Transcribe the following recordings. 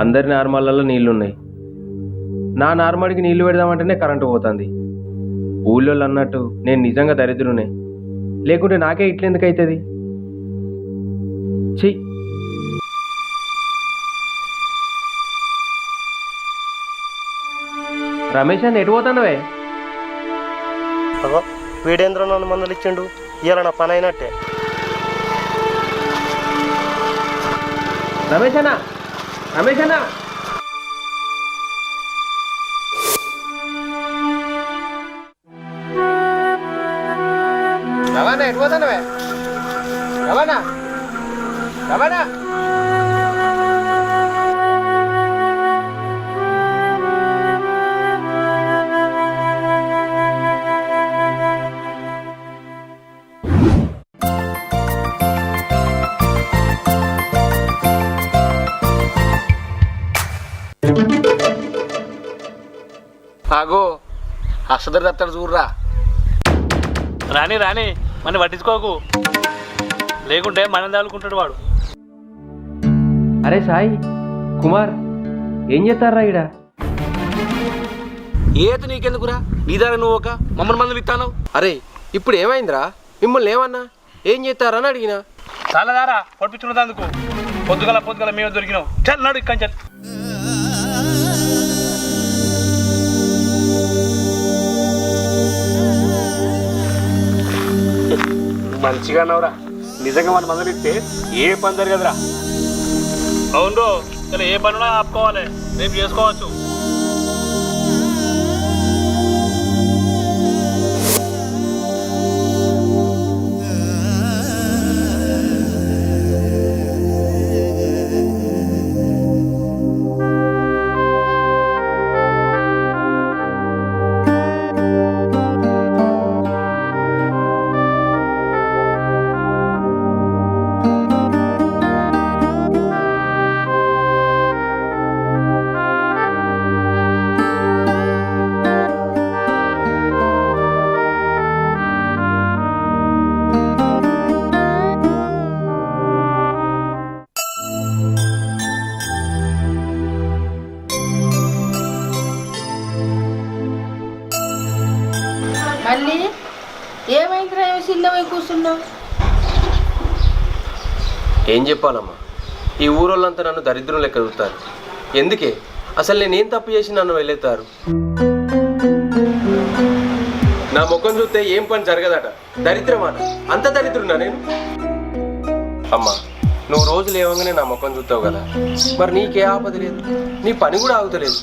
అందరి నార్మల్లలో నీళ్లున్నాయి. నా నార్మల్కి నీళ్లు పెడదామంటేనే కరెంటు పోతుంది. ఊళ్ళో అన్నట్టు నేను నిజంగా దరిద్రునే, లేకుంటే నాకే ఇట్లెందుకు అవుతుంది? ఛీ, రమేష్ అని ఎటు పోతానవే? అగో వీడేంద్ర నన్ను మందులు ఇచ్చిండు, ఇవాళ నా పని అయినట్టే. రమేష్ అన్న, రమేష్ అన్న, రవాణా ఎటు పోతానవే? రవాణా, రవాణా. ఆగో అసదర్ దప్తాడు చూడరా. రాని రాని మన పట్టించుకోకు, లేకుంటే మనం దాలుకుంటాడు వాడు. అరే సాయి కుమార్, ఏం చేస్తారా ఈడ? ఏత నీకెందుకురా, నీదారా నువ్వు ఒక మమ్మల్ని మందులు ఇస్తాను. అరే ఇప్పుడు ఏమైందిరా? మిమ్మల్ని ఏమన్నా ఏం చేస్తారని అడిగినా. చాలా దారా పడిపించుకున్నందుకు పొద్దుగల మేము దొరికినాం. చల్ నాడు ఇక్కడి చల్. మంచిగా అన్నావురా, నిజంగా మన మందులు ఇస్తే ఏ పని జరగదురా. అవును, సరే ఏ పనున్నా ఆపుకోవాలి, రేపు చేసుకోవచ్చు. మళ్ళీ ఏమైందిరా, చిన్నవై కూర్చున్నావు? ఏం చెప్పాలమ్మా, ఈ ఊరోళ్ళంతా నన్ను దరిద్రం లెక్క చూస్తారు. ఎందుకే అసలు నేనేం తప్పు చేసి నన్ను వెళ్ళేస్తారు? నా ముఖం చూస్తే ఏం పని జరగదట, దరిద్రమాట. అంత దరిద్రున్నా నేను? అమ్మా, నువ్వు రోజు లేవగానే నా ముఖం చూస్తావు కదా, మరి నీకే ఆపద లేదు, నీ పని కూడా ఆగుతలేదు.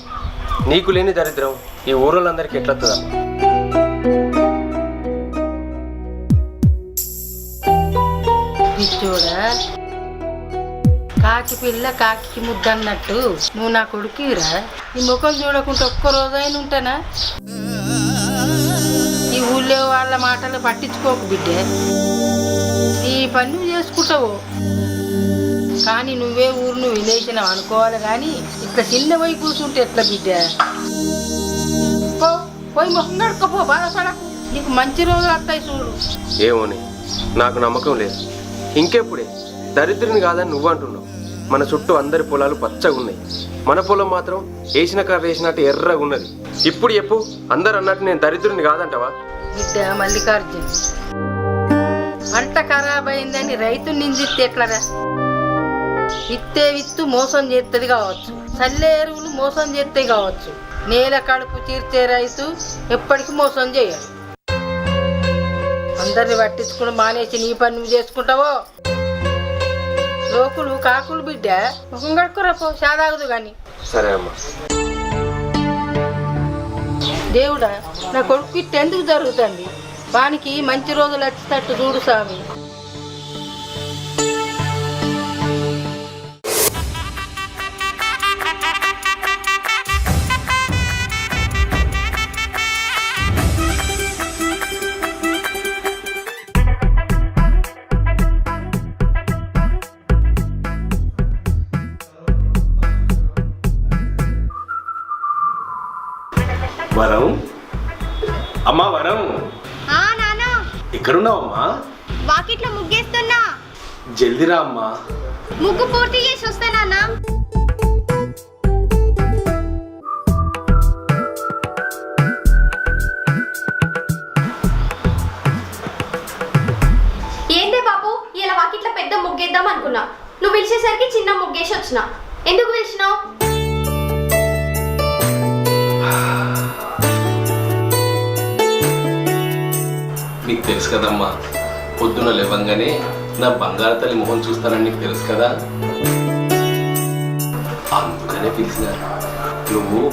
నీకు లేని దరిద్రం ఈ ఊరోళ్ళందరికీ ఎట్లొస్తుందమ్మా? పిచ్చోడా, కాకి పిల్ల కాకి ముద్ద అన్నట్టు నువ్వు నా కొడుకురా. నీ ముఖం చూడకుండా ఒక్క రోజైనా ఉంటానా? ఈ ఊళ్ళో వాళ్ళ మాటలు పట్టించుకోకు బిడ్డ, నీ పని నువ్వు చేసుకుంటావు. కానీ నువ్వే ఊరు నువ్వు వినేసినావు అనుకోవాలి, కానీ ఇట్లా చిన్న పోయి కూర్చుంటే ఎట్లా బిడ్డ? పోయి ముఖం కడుక్కపో, బాధపడకు. నీకు మంచి రోజులు వస్తాయి చూడు. ఏమోని, నాకు నమ్మకం లేదు. ఇంకెప్పుడే దరిద్రుని కాదని నువ్వు అంటున్నావు. మన చుట్టూ అందరి పొలాలు పచ్చగా ఉన్నాయి, మన పొలం మాత్రం వేసిన కర్ర వేసినట్టు ఎర్రగా ఉన్నది. ఇప్పుడు చెప్పు, అందరు అన్నట్టు నేను దరిద్రుని కాదంటావా? బిడ్డ మల్లికార్జున్, పంట ఖరాబ్ అయిందని రైతు నిందిస్తే ఎట్లరా? విత్తే విత్తు మోసం చేస్తుంది కావచ్చు, చల్లే ఎరువులు మోసం చేస్తాయి కావచ్చు, నేల కడుపు తీర్చే రైతు ఎప్పటికీ మోసం చేయడు. అందరిని పట్టించుకుని మానేసి నీ పని నువ్వు చేసుకుంటావో? లోకులు కాకులు బిడ్డ, ముఖం కడుక్కురాపో, సాదాగదు కానీ. సరే అమ్మా. దేవుడా, నా కొడుకు ఇట్ట ఎందుకు జరుగుతుంది? వానికి మంచి రోజులు వచ్చేటట్టు చూడు స్వామి. వరం, అమ్మా వరం, నానా ఎక్కడున్నావమ్మా? వాకిట్లో ముగ్గేస్తున్నా. జల్దిరా అమ్మా. ముగ్గు పూర్తి చేసి వస్తా నాన్న. ముగ్గేసి వచ్చిన. ఎందుకు పిలిచినావు? నీకు తెలుసు కదమ్మా, పొద్దున లేవంగానే నా బంగారు తల్లి మొహం చూస్తానని నీకు తెలుసు కదా, అందుకనే పిలిచిన. నువ్వు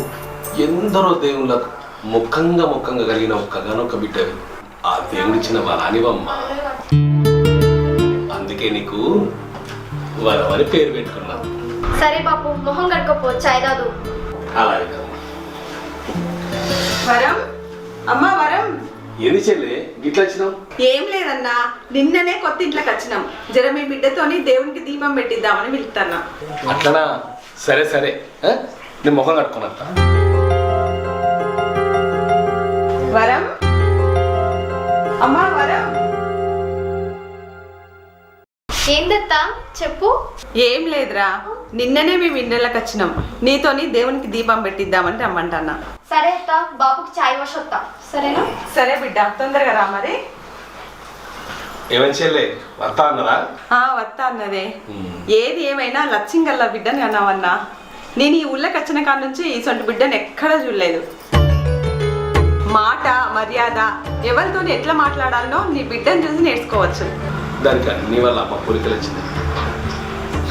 ఎందరో దేవుళ్ళకు ముఖంగా కలిగిన ఒక్కగానొక్క బిడ్డవి. ఆ దేవుడిచ్చిన వరానివమ్మా. అందుకే నీకు వరమని పేరు పెట్టుకున్నాను. సరే బాపు, మొహం కడుకోపో, చాయ్ తాగు. అలాగే వరం, అమ్మా వరం. ఏంది చెల్లె గిట్లా వచ్చినావు? ఏం లేదన్నా, నిన్ననే కొత్త ఇంట్లోకి వచ్చినాం. జర మీ బిడ్డతోని దేవునికి దీపం పెట్టిద్దామని పిలుస్తాన్నా. అట్లనా? సరే సరే, నేను ముఖం కట్టుకున్నా. వరం, అమ్మా వరం. ఏందత్తా చెప్పు. ఏం లేదురా, నిన్ననే మేము ఇండ్లకి వచ్చినాం. నీతోని దేవునికి దీపం పెట్టిద్దామని రమ్మంటన్నా. సరే అత్త, బాపుకి చాయ్ పోసి వస్తా. సరేనా? సరే బిడ్డ, తొందరగా రా మరి. ఏమని చెల్లె వస్తా అన్నరా? వస్తా అన్నదే. ఏది ఏమైనా లచ్చింగల్లా బిడ్డని అన్నావన్నా. నేను ఈ ఊళ్ళకి వచ్చిన కాడ నుంచి ఇసొంటి బిడ్డను ఎక్కడా చూడలేదు. మాట మర్యాద ఎవరితో ఎట్లా మాట్లాడాలనో నీ బిడ్డను చూసి నేర్చుకోవచ్చు. దానికి అన్ని వాళ్ళ అమ్మ కోరికలు వచ్చింది.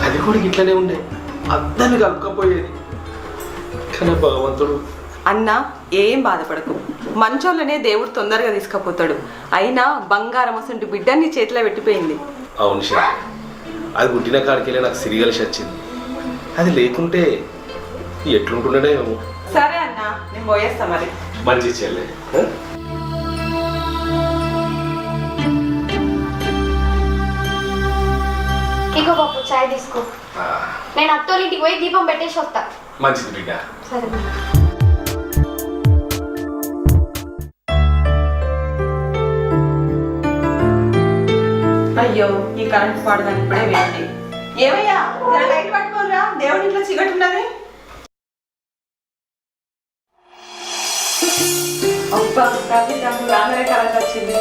అది కూడా ఇట్లనే ఉండే, అద్దని కలుపుకపోయేది. కానీ భగవంతుడు. అన్నా, ఏం బాధపడకు, మంచోళ్ళనే దేవుడు తొందరగా తీసుకుపోతాడు. అయినా బంగారం అసంటి బిడ్డని చేతిలో పెట్టిపోయింది. అవును శివ, అది పుట్టిన కాడికెళ్ళి నాకు సిరి కలిసి వచ్చింది. అది లేకుంటే ఎట్లుంటుండేమో. సరే అన్నా, నేను పోయేస్తా మరి. మంచి చెల్లె. ఇగో బాపు, చాయ్ తీసుకో. నేను అత్తోళ్ళ ఇంటికి పోయి దీపం పెట్టేసి వస్తా. మంచిది బిడ్డ. సరే. అయ్యో, ఈ కరెంట్ పాడదాని ఇప్పుడే వేయండి. ఏమయ్యా, జర లైట్ పట్టుకోరా, దేవుడి ఇంట్లో చీకటి ఉన్నది. అబ్బా, రాగానే కరెంట్ వచ్చింది.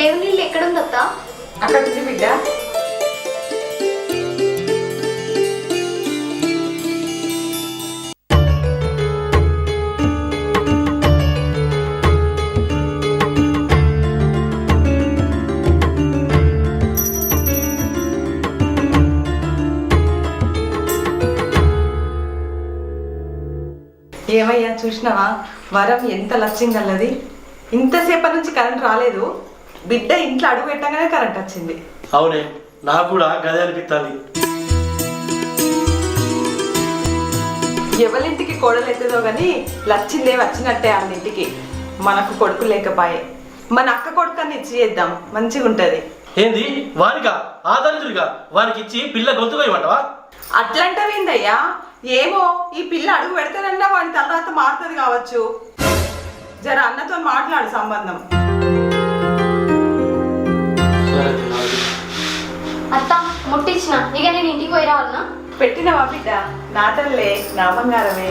దేవుని ఇల్లు ఎక్కడుందత్తా? అక్కడ ఉంది బిడ్డ. ఏమయ్యా, చూసినావా వరం ఎంత లక్ష్యంగల్లది. ఇంతసేపటి నుంచి కరెంట్ రాలేదు, బిడ్డ ఇంట్లో అడుగు పెట్టగానే కరెంట్ వచ్చింది. అవునే, నాకు కూడా గదే అనిపిస్తుంది. ఎవరింటికి కోడలు ఎత్తుదో గాని లచ్చిందే వచ్చినట్టే అన్నింటికి. మనకు కొడుకు లేకపాయే, మన అక్క కొడుకని ఇచ్చి చేద్దాం, మంచిగా ఉంటది. ఏంది వానికా? ఆదరిద్రుగా వానికి ఇచ్చి పిల్ల గొంతుగా ఇవ్వటవా? అట్లంటవేందయ్యా? ఏమో, ఈ పిల్ల అడుగు పెడతానన్నా వాని తర్వాత మారుతుంది కావచ్చు. జర అన్నతో మాట్లాడు సంబంధం. అత్త ముట్టించిన, ఇక నేను ఇంటికి పోయి రావాలనా? పెట్టినవా బిడ్డ? నా తల్లే, నా బంగారమే.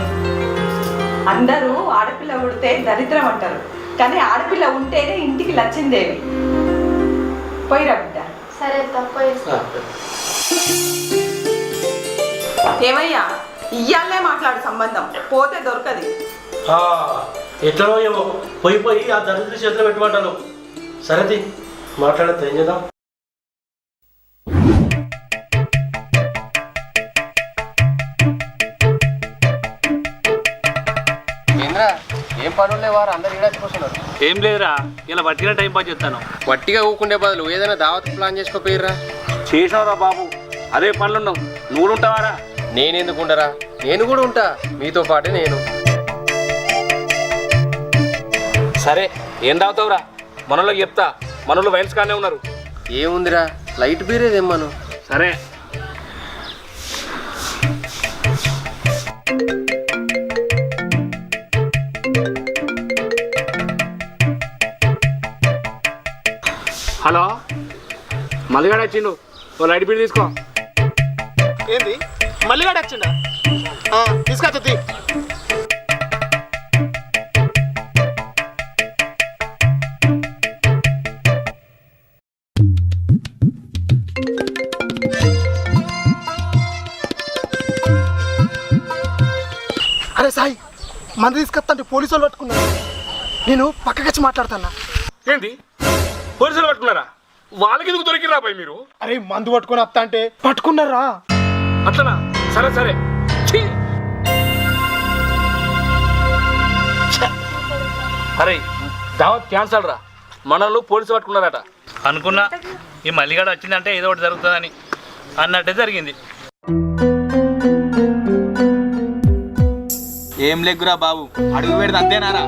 అందరూ ఆడపిల్ల ఉడితే దరిద్రం అంటారు, కానీ ఆడపిల్ల ఉంటేనే ఇంటికి లచ్చిందేవి. పోయిరా బిడ్డ. సరే అత్త, పోయేస్తా. ఏమయ్యా, ఇయ్యాలే మాట్లాడు సంబంధం, పోతే దొరకది. ఎట్లనో ఏమో, పోయి ఆ దరిద్ర చేతిలో పెట్టమంటాను. సరేది మాట్లాడితే ఏం చేద్దాం? ఏం పనులే వారు అందరు ఈడాచిపోతున్నారు. ఏం లేదురా, ఇలా వట్టిగా టైం పాస్ చేస్తాను. వట్టిగా ఊకుండే బదులు ఏదైనా దావత్ ప్లాన్ చేసుకోపోయిర్రా. చేసావురా బాబు, అదే పనులు ఉన్నావు. నువ్వు ఉంటావారా? నేనెందుకు ఉండరా, నేను కూడా ఉంటా మీతో పాటే. నేను సరే, ఏం తాగుతావురా? మనలోకి చెప్తా, మనలో వైన్స్ కానే ఉన్నారు. ఏముందిరా, లైట్ బీరేదేమ్మను. సరే. హలో, మల్లిగాడు వచ్చిండు, ఓ లైట్ బిల్ తీసుకో. ఏంది మల్లిగాడు వచ్చిండా? తీసుకొచ్చి మంది తీసుకొస్తా పోలీసు వాళ్ళు పట్టుకున్నారు. నేను పక్కకొచ్చి మాట్లాడుతున్నా. ఏంటి పోలీసులు పట్టుకున్నారా? వాళ్ళకి ఎందుకు దొరికిరా పోయి మీరు? అరే మందు పట్టుకొని వస్తా అంటే పట్టుకున్నారా? అట్లనా? సరే సరే. ఛీ! అరే దావత్ క్యాన్సల్ రా. మనల్ని పోలీసు పట్టుకున్నారట. అనుకున్నా ఈ మల్లిగాడు వచ్చిందంటే ఏదో ఒకటి జరుగుతుందని అన్నట్టే జరిగింది. ఏం లెగ్గురా బాబు, అడుగు పెడితే అంతేనారా?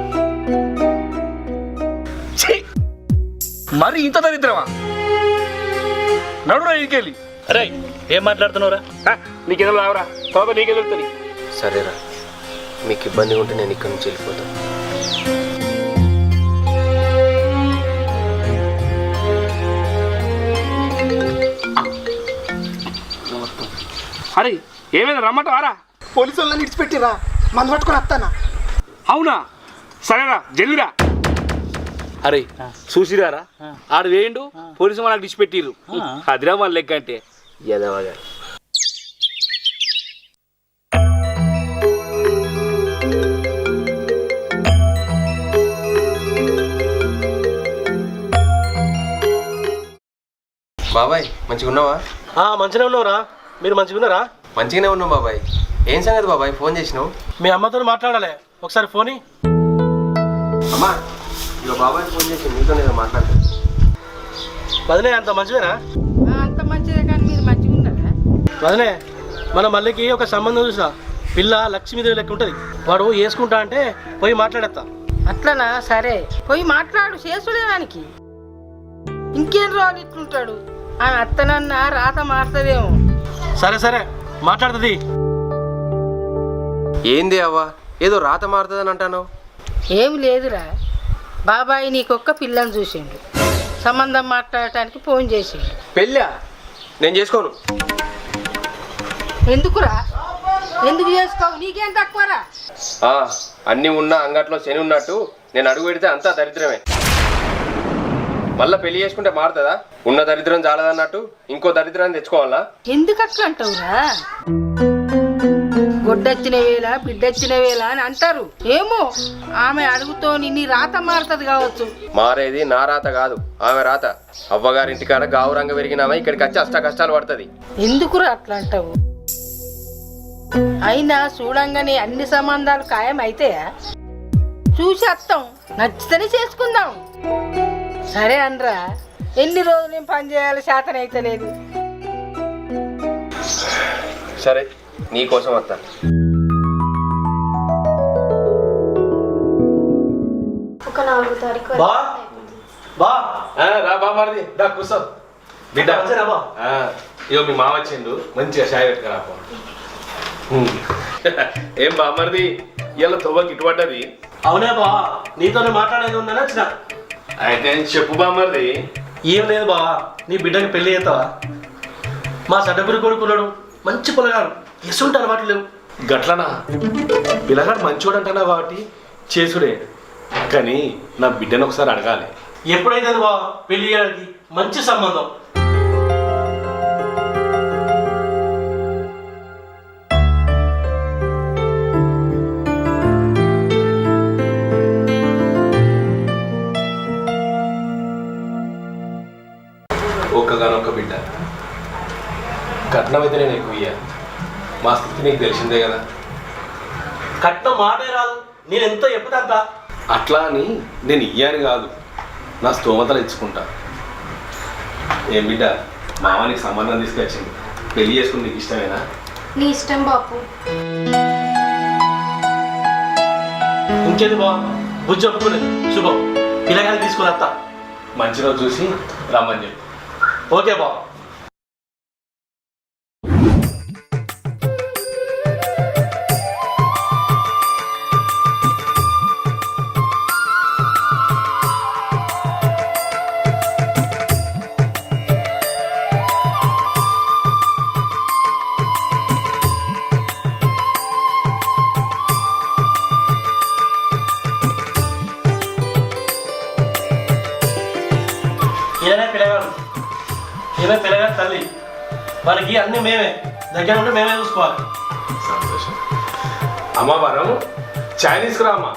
మరి ఇంత దరిద్రమా? నడురా ఇంకెళ్ళి. అరే ఏం మాట్లాడుతున్నావురా? నీకేదో రావరా తర్వాత నీకే దొరుకుతుంది. సరేరా, మీకు ఇబ్బందిగా ఉంటే నేను ఇక్కడి నుంచి వెళ్ళిపోతాను. అరే ఏమైనా రమ్మంటావారా? పోలీసు వాళ్ళని విడిచిపెట్టిరా, మందు పట్టుకొని వస్తానా. అవునా? సరేరా జల్దిరా. అరే చూసిరారా, ఆడు వేయండు పోలీసు మనకు డిచిపెట్టిర్రు. అదిరా మన లెక్క అంటే ఎదవగా. బాబాయ్ మంచిగా ఉన్నావా? మంచిగా ఉన్నావురా. మీరు మంచిగా ఉన్నారా? మంచిగానే ఉన్నావు బాబాయ్. ఏం సంగతి బాబాయ్, ఫోన్ చేసినావు? మీ అమ్మతో మాట్లాడాలి, ఒకసారి ఫోన్. అమ్మా ఇక బాబాయ్ ఫోన్ చేసి మీతో నేను మాట్లాడతాను. వదిలే అంత మంచిదేనా? అంత మంచిదే, కానీ మీరు మంచిగా ఉన్నారా? వదిలే మన మళ్ళీకి ఒక సంబంధం చూసా. పిల్ల లక్ష్మీదేవి లెక్క ఉంటుంది. వాడు వేసుకుంటా అంటే పోయి మాట్లాడేస్తా. అట్లనా? సరే పోయి మాట్లాడు, చేసుడేవానికి. ఇంకేం రోజు ఇట్లుంటాడు. ఆమె అత్తనన్నా రాత మారుతుందేమో. సరే సరే మాట్లాడుతుంది. ఏంది అవ్వా, ఏదో రాత మారుతుందని అంటాను. ఏమి లేదురా, బాబాయ్ నీకొక్క పిల్లని చూసిండు, సంబంధం మాట్లాడటానికి ఫోన్ చేసిండు. పెళ్ళా? నేను చేసుకోను. ఎందుకురా? ఎందుకు చేసుకోవు? నీకేం తక్కువరా? అన్నీ ఉన్న అంగట్లో శని ఉన్నట్టు నేను అడుగు పెడితే అంతా దరిద్రమే. మళ్ళీ పెళ్లి చేసుకుంటే మారుతుందా? ఉన్న దరిద్రం చాలదన్నట్టు ఇంకో దరిద్రాన్ని తెచ్చుకోవాలా? ఎందుకు అట్లా అంటావురా? గొడ్డొచ్చిన వేళ బిడ్డొచ్చిన వేళ అని అంటారు. ఏమో ఆమె అడుగుతో నీ రాత మారుతుంది కావచ్చు. మారేది నా రాత కాదు, ఆమె రాత. అవ్వగారింటికాడ గావురంగ పెరిగినామా ఇక్కడికి వచ్చి అష్ట కష్టాలు పడుతుంది. ఎందుకురా అట్లా అంటావు? అయినా చూడంగానే అన్ని సంబంధాలు ఖాయం అయితాయా? చూసి వస్తాం, నచ్చితేనే చేసుకుందాం. సరే అనరా, ఎన్ని రోజులు ఏం పని చేయాలి, శాతం అయితే లేదు. సరే నీకోసం వస్తా. ఒక 4 తారీఖు బా బా రా బామ్మది, దా కూర్చో బిడ్డ. మంచిగా బా. ఇగో మీ మామ వచ్చిండు, మంచిగా షాయ్ పెట్టుకురా. ఏం బామ్మది ఇలా తొవ్వకి ఇటుపడ్డది? అవునే బా, నీతోనే మాట్లాడేది ఉందని వచ్చిన. అయితే చెప్పు బామ్మది. ఏం లేదు బా, నీ బిడ్డకి పెళ్లి చేస్తావా? మా సడ్డపురి కొడుకున్నాడు, మంచి పొలగాడు, ఎసుంటారు అలవాటు లేవు. గట్లనా? పిల్లగాడు మంచోడు అంటున్నా కాబట్టి చేసుడే, కానీ నా బిడ్డను ఒకసారి అడగాలి. ఎప్పుడైతే బా పెళ్లి చేయడానికి మంచి సంబంధం. ఒక్కగానొక్క బిడ్డ, కట్నం అయితే నేను ఎక్కువ ఇయ్యాను. మా స్థితి నీకు తెలిసిందే కదా. కట్నం మాటే రాదు, నేను ఎంత చెప్తా అంత. అట్లా అని నేను ఇయ్యాను కాదు, నా స్తోమతలు ఇచ్చుకుంటా. ఏం బిడ్డ, మావానికి సంబంధం తీసుకొచ్చింది, పెళ్లి చేసుకుని నీకు ఇష్టమేనా? నీ ఇష్టం బాపు. ఇంకేది బా, బుజ్జి ఒప్పుకోలేదు. శుభం, పిల్లగాని తీసుకుని వస్తా. మంచి రోజు చూసి రమ్మని చెప్పు. ఓకే బా. పిల్లగాడు ఏమే పిల్లగాడు తల్లి, మనకి అన్ని మేమే దగ్గర ఉంటే మేమే చూసుకోవాలి. సంతోషం. అమ్మవారం చాయ్ తీసుకురా అమ్మా.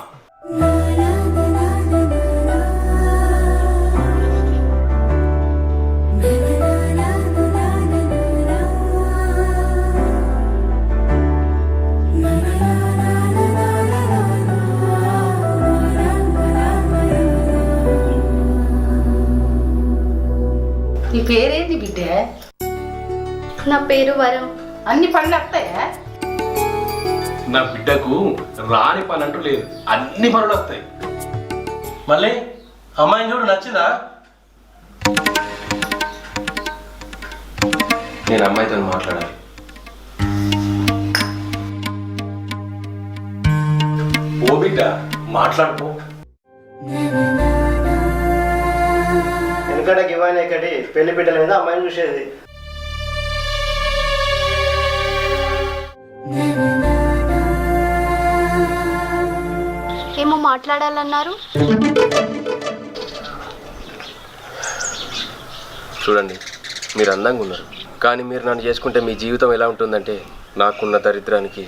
నీ పేరేంటి బిడ్డ? నా పేరు వరం. అన్ని పనులు వస్తాయా? నా బిడ్డకు రాని పని అంటూ లేదు, అన్ని పనులు వస్తాయి. మళ్ళీ అమ్మాయిని చూడు నచ్చిందా? నేను అమ్మాయితో మాట్లాడాలి. ఓ బిడ్డ మాట్లాడుకో. ఎందుకంటే ఇవన్నీ ఇక్కడి పెళ్లి బిడ్డల మీద అమ్మాయిని చూసేది. ఏమో మాట్లాడాలన్నారు. చూడండి, మీరు అందంగా ఉన్నారు, కానీ మీరు నన్ను చేసుకుంటే మీ జీవితం ఎలా ఉంటుందంటే నాకున్న దరిద్రానికి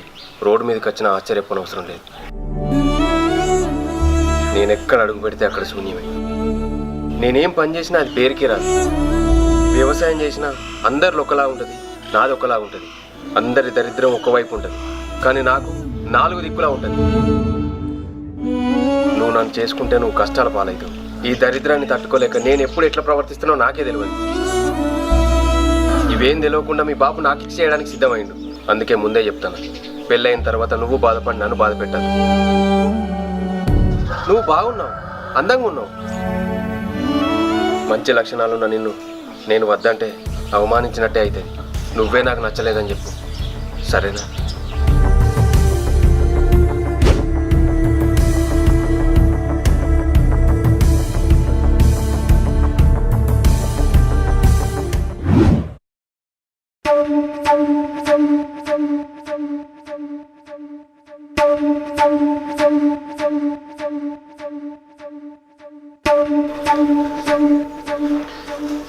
రోడ్డు మీదకి వచ్చిన ఆశ్చర్యపోనవసరం లేదు. నేను ఎక్కడ అడుగు పెడితే అక్కడ శూన్యమే. నేనేం పని చేసినా అది పేరుకి రాదు. వ్యవసాయం చేసినా అందరిలో ఒకలా ఉంటుంది, నాది ఒకలా ఉంటుంది. అందరి దరిద్రం ఒకవైపు ఉంటుంది, కానీ నాకు 4 దిక్కులా ఉంటుంది. నువ్వు నన్ను చేసుకుంటే నువ్వు కష్టాల పాలవుతావు. ఈ దరిద్రాన్ని తట్టుకోలేక నేను ఎప్పుడు ఎట్లా ప్రవర్తిస్తున్నావు నాకే తెలియదు. ఇవేం తెలియకుండా మీ బాబు నాకు ఇచ్చి చేయడానికి సిద్ధమైండు. అందుకే ముందే చెప్తాను, పెళ్ళైన తర్వాత నువ్వు బాధపడి నన్ను బాధ పెట్టాను. నువ్వు బాగున్నావు, అందంగా ఉన్నావు, మంచి లక్షణాలున్న నిన్ను నేను వద్దంటే అవమానించినట్టే అవుతుంది. నువ్వే నాకు నచ్చలేదని చెప్పు, సరేనా?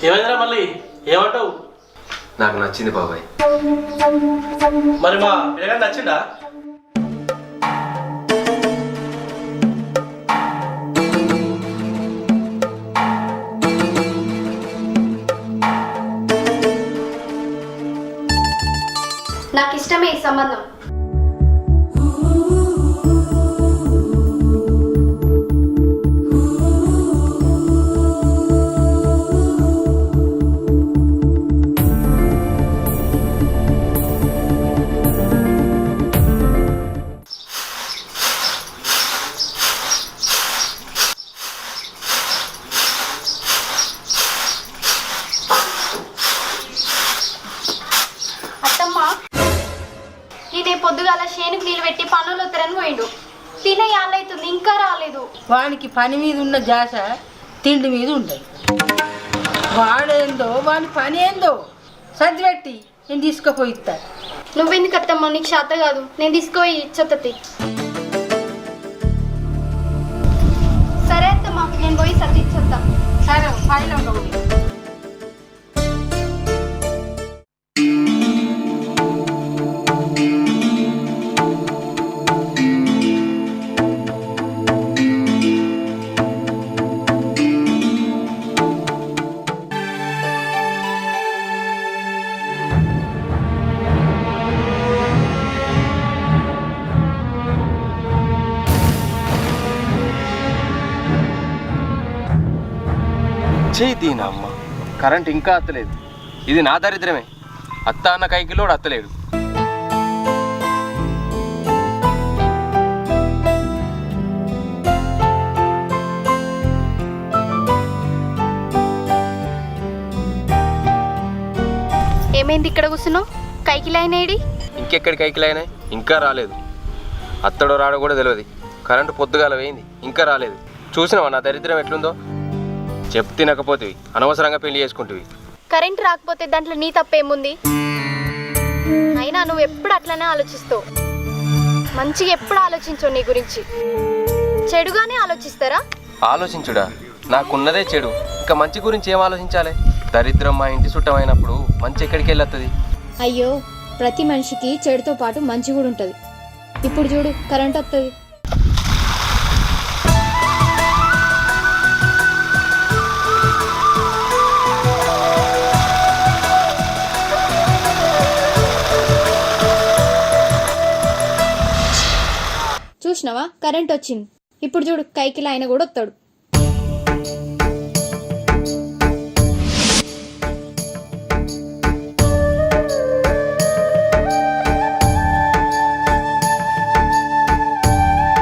ఏమైందిరా మళ్ళీ, ఏమంటావు? నాకు నచ్చింది బాబాయ్. మరి మా పిల్లగారు నచ్చిందా? నాకు ఇష్టమే ఈ సంబంధం. నేనే పొద్దుగాల శేనుకు నీళ్ళు పెట్టి పనులు తిరని పోయిండు. తినే యాళ్ళైతుంది, ఇంకా రాలేదు. వానికి పని మీద ఉన్న జాస తిండి మీద ఉండదు. వాడేందో వాని పని ఏందో సర్దిపెట్టి నేను తీసుకుపోయి ఇస్తా. నువ్వెందుకు అత్తమ్మ, నీకు శాత కాదు, నేను తీసుకుపోయి ఇచ్చొత్తతి. సరే అత్తమ్మ, నేను పోయి సర్ది ఇచ్చొత్తా. సరే పైన ఉండవు. దీని అమ్మ, కరెంట్ ఇంకా అత్తలేదు. ఇది నా దరిద్రమే. అత్త అన్న కైకిలోడు అత్తలేడు. ఏమైంది ఇక్కడ కూర్చున్నావు? కైకిలైనాయి. ఇంకెక్కడి కైకిలైనాయి? ఇంకా రాలేదు. అత్తడో రాడో కూడా తెలియదు. కరెంటు పొద్దుగాల వేయింది, ఇంకా రాలేదు. చూసినావా నా దరిద్రం ఎట్లుందో? చెప్తినకపోతే అనవసరంగా పెళ్లి చేసుకుంటువి. కరెంట్ రాకపోతే దాంట్లో నీ తప్పేముంది? అయినా నువ్వు ఎప్పుడు అట్లనే ఆలోచిస్తావు. మంచిగా ఎప్పుడు ఆలోచించవు నీ గురించి. చెడుగానే ఆలోచిస్తారా? ఆలోచించుడా? నాకున్నదే చెడు, ఇంకా మంచి గురించి ఏం ఆలోచించాలి? దరిద్రం మా ఇంటి చుట్టమైనప్పుడు మంచి ఎక్కడికి వెళ్ళొస్తుంది? అయ్యో, ప్రతి మనిషికి చెడుతో పాటు మంచి కూడా ఉంటుంది. ఇప్పుడు చూడు, కరెంట్ వస్తుంది. చూసినావా కరెంట్ వచ్చింది. ఇప్పుడు చూడు కైకిల ఆయన కూడా వస్తాడు.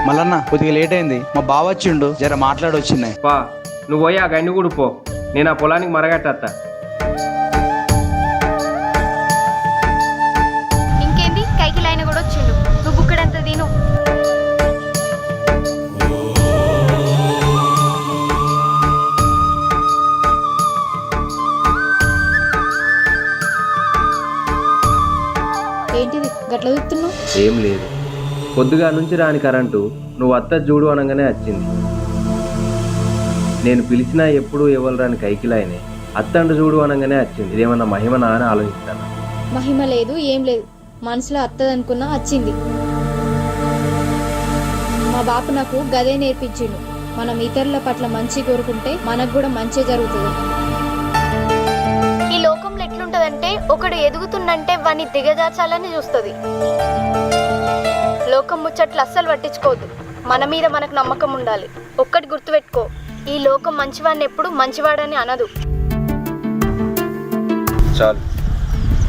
మల్లన్న కొద్దిగా లేట్ అయింది, మా బావ వచ్చిండు, జర మాట్లాడొచ్చిన్నాయి. పా నువ్వు పోయి ఆ గండి కూడా పో, నేను ఆ పొలానికి మరగట్టేస్తా. ఇంకేంది కైకిల ఆయన కూడా వచ్చిండు. నువ్వు బుక్కడంత తిను. ఏంటిది గట్ల చూస్తున్నావు? ఏం లేదు, పొద్దుగా నుంచి రాని కరెంటు నువ్వు అత్త చూడు అనగానే వచ్చింది. నేను పిలిచినా ఎప్పుడు ఎవరు రాని కైకిలాయనే అత్తండు చూడు అనగానే వచ్చింది. ఇదేమన్నా మహిమనా అని ఆలోచిస్తాను. మహిమ లేదు ఏం లేదు, మనసులో అత్తదనుకున్నా వచ్చింది. మా బాపు నాకు గదే నేర్పించిండు. మనం ఇతరుల పట్ల మంచి కోరుకుంటే మనకు కూడా మంచి జరుగుతుంది. ఈ లోకంలో ఎట్లుంటదంటే ఒకడు ఎదుగుతుందంటే వాడిని దిగజార్చాలని చూస్తుంది. లోకం ముచ్చట్లు అస్సలు పట్టించుకోవద్దు. మన మీద మనకు నమ్మకం ఉండాలి. ఒక్కటి గుర్తుపెట్టుకో, ఈ లోకం మంచివాడిని ఎప్పుడు మంచివాడని అనదు. చాలు.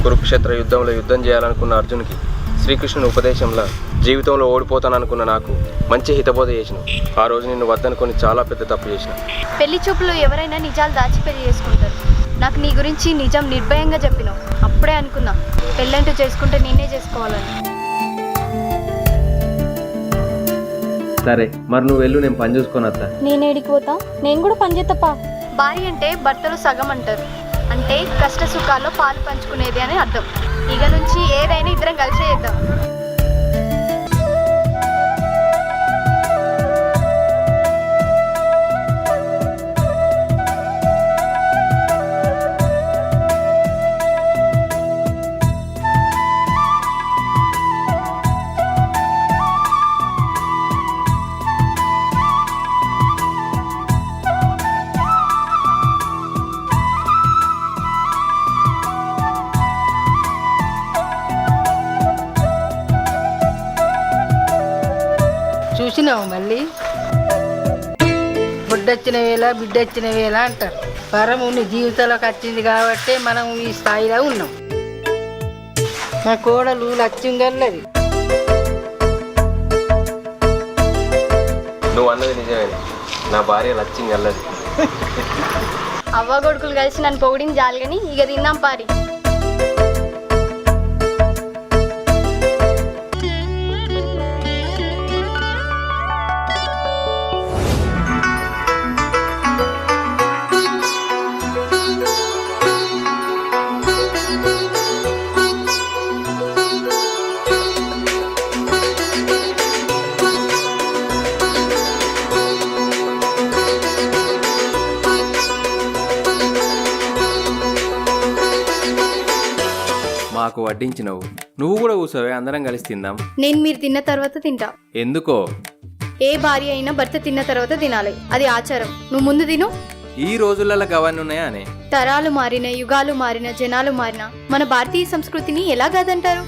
కురుక్షేత్ర యుద్ధంలో యుద్ధం చేయాలనుకున్న అర్జునుకి శ్రీకృష్ణుని ఉపదేశంలో జీవితంలో ఓడిపోతాననుకున్న నాకు మంచి హితబోధ చేసినావు. ఆ రోజు నిన్ను వద్దనుకొని చాలా పెద్ద తప్పు చేసిన. పెళ్లి చూపులో ఎవరైనా నిజాలు దాచి పెళ్లి చేసుకుంటారు. నాకు నీ గురించి నిజం నిర్భయంగా చెప్పినావు. అప్పుడే అనుకున్నా పెళ్ళంటూ చేసుకుంటే నేనే చేసుకోవాలని. సరే మరి నువ్వు వెళ్ళు, నేను పని చూసుకొని వస్తా. నేను ఏడికి పోతా? నేను కూడా పని చేస్తాపా. భార్య అంటే భర్తలు సగం అంటారు. అంటే కష్ట సుఖాల్లో పాలు పంచుకునేది అని అర్థం. ఇక నుంచి ఏదైనా ఇద్దరం కలిసే చేద్దాం. చూసినావు మళ్ళీ బుడ్డొచ్చిన వేళ బిడ్డ వచ్చిన వేళ అంటారు. పరము నీ జీవితంలోకి వచ్చింది కాబట్టి మనం ఈ స్థాయిలో ఉన్నాం. మా కోడలు లక్ష్యం గల్లది. నువ్వు అన్నది నిజమే, నా భార్య లక్ష్యం గల్లది. అవ్వ కొడుకులు కలిసి నన్ను పొగిడిని జాలిగని ఇక తిందాం పారి. మాకు వడ్డించినవు, నువ్వు కూడా కూర్చోవే, అందరం కలిసి తిందాం. నేను మీరు తిన్న తర్వాత తింటా. ఎందుకో? ఏ భార్య అయినా భర్త తిన్న తర్వాత తినాలి, అది ఆచారం. నువ్వు ముందు తిను. ఈ రోజులలో గవన్నీ ఉన్నాయా అనే? తరాలు మారిన, యుగాలు మారిన, జనాలు మారిన మన భారతీయ సంస్కృతిని ఎలా కాదంటారు?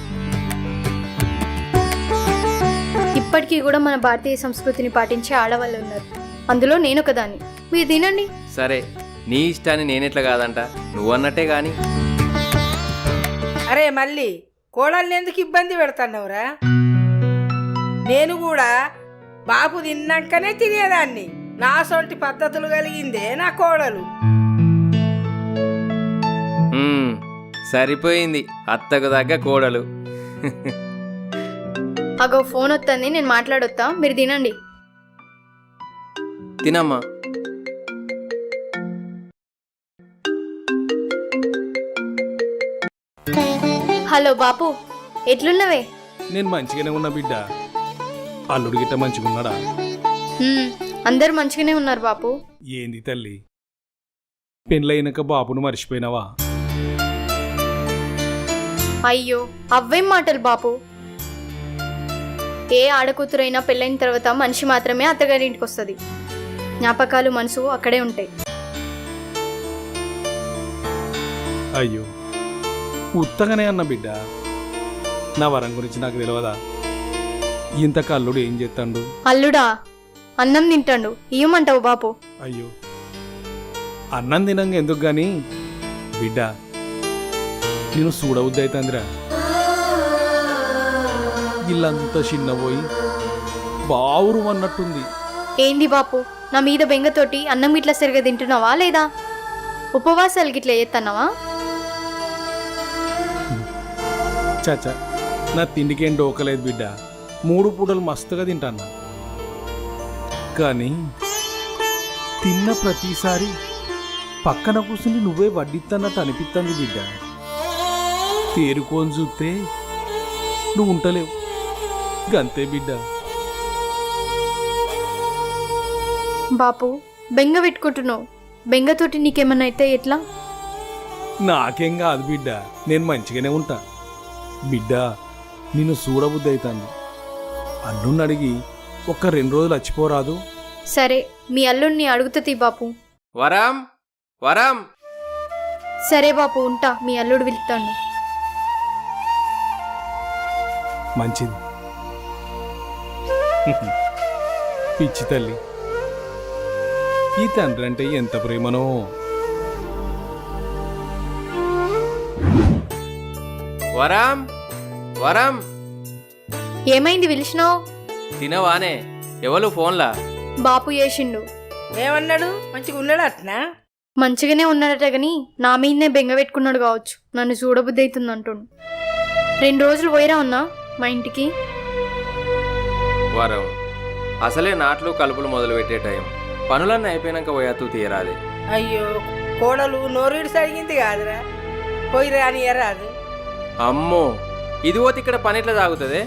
ఇప్పటికీ కూడా మన భారతీయ సంస్కృతిని పాటించే ఆడవాళ్ళు ఉన్నారు. అందులో నేను ఒకదాన్ని. మీరు తినండి. సరే, నీ ఇష్టాన్ని నేనెట్లా కాదంట, నువ్వు అన్నట్టే గాని. అరే మళ్ళీ కోడల్ని ఎందుకు ఇబ్బంది పెడతావురా? నేను కూడా బాబు తిన్నాకనే తినేదాన్ని. నా సొంటి పద్ధతులు కలిగిందే నా కోడలు. సరిపోయింది, అత్తకు దగ్గ కోడలు. అగో ఫోన్ వస్తుంది, నేను మాట్లాడొత్తా, మీరు తినండి. తినమ్మా. హలో బాపు, ఎట్లున్నవే? నేను మంచిగానే ఉన్నా బిడ్డ. అల్లుడు గిట్ట మంచిగా ఉన్నాడా? అందరు మంచిగానే ఉన్నారు బాపు. ఏంది తల్లి, పెళ్ళైనాక బాపును మర్చిపోయినావా? అయ్యో అవ్వేం మాటలు బాపు. ఏ ఆడకూతురైనా పెళ్ళైన తర్వాత మనిషి మాత్రమే అత్తగారింటికి వస్తుంది. జ్ఞాపకాలు మనసు అక్కడే ఉంటాయి. అయ్యో ఉత్తగానే అన్న బిడ్డ, నా వరం గురించి నాకు తెలియదా? ఇంత కల్లుడు ఏం చేస్తాడు? అల్లుడా అన్నం తింటాడు, ఇయ్యమంటావు బాపు? అయ్యో, అన్నం తినంగా ఎందుకు గాని బిడ్డ, నేను చూడవద్దు అవుతుందిరా. ఇల్లంతా చిన్నపోయి బావురు అన్నట్టుంది. ఏంది బాపు, నా మీద బెంగతోటి అన్నం గిట్లా సరిగా తింటున్నావా లేదా? ఉపవాసాలు గిట్లా చేస్తున్నావా? చాచా, నా తిండికేం డోకలేదు బిడ్డ. 3 పూటలు మస్తుగా తింటాను. కానీ తిన్న ప్రతిసారి పక్కన కూర్చుని నువ్వే వడ్డిత్తన్నట్టు అనిపిస్తుంది బిడ్డ. తేరుకొని చూస్తే నువ్వు ఉంటలేవు, గంతే బిడ్డ. బాపు బెంగ పెట్టుకుంటున్నావు, బెంగతోటి నీకేమన్నా అయితే ఎట్లా? నాకేం కాదు బిడ్డ, నేను మంచిగానే ఉంటా. బిడ్డ, నిన్ను చూడబుద్ధి అవుతాను. అల్లుణ్ణి అడిగి 1-2 రోజులు వచ్చిపోరాదు? సరే, మీ అల్లుడిని అడుగుతుంది బాపు. వరం వరం. సరే బాపు, ఉంటా. మీ అల్లుడు పిలుస్తాను. మంచిది. పిచ్చి తల్లి, ఈ తండ్రి అంటే ఎంత ప్రేమనో. వరం వరం. ఏమైంది పిలిచినావు? తినవానే? ఎవరు ఫోన్లా? బాపు చేసిండు. ఏమన్నాడు? మంచిగా ఉన్నాడు అట్నా? మంచిగానే ఉన్నాడట గాని నా మీదనే బెంగ పెట్టుకున్నాడు కావచ్చు. నన్ను చూడబుద్ధి అవుతుంది అంటుండు. 2 రోజులు పోయిరా ఉన్నా మా ఇంటికి. వరం, అసలే నాట్లు కలుపులు మొదలు పెట్టే టైం. పనులన్నీ అయిపోయినాక పోయాతూ తీరాలి. అయ్యో, కోడలు నోరుడి సరిగింది కాదురా, పోయిరా అని ఎరాదు. అమ్మో, ఇది పోతే ఇక్కడ పని ఎట్లా సాగుతుంది?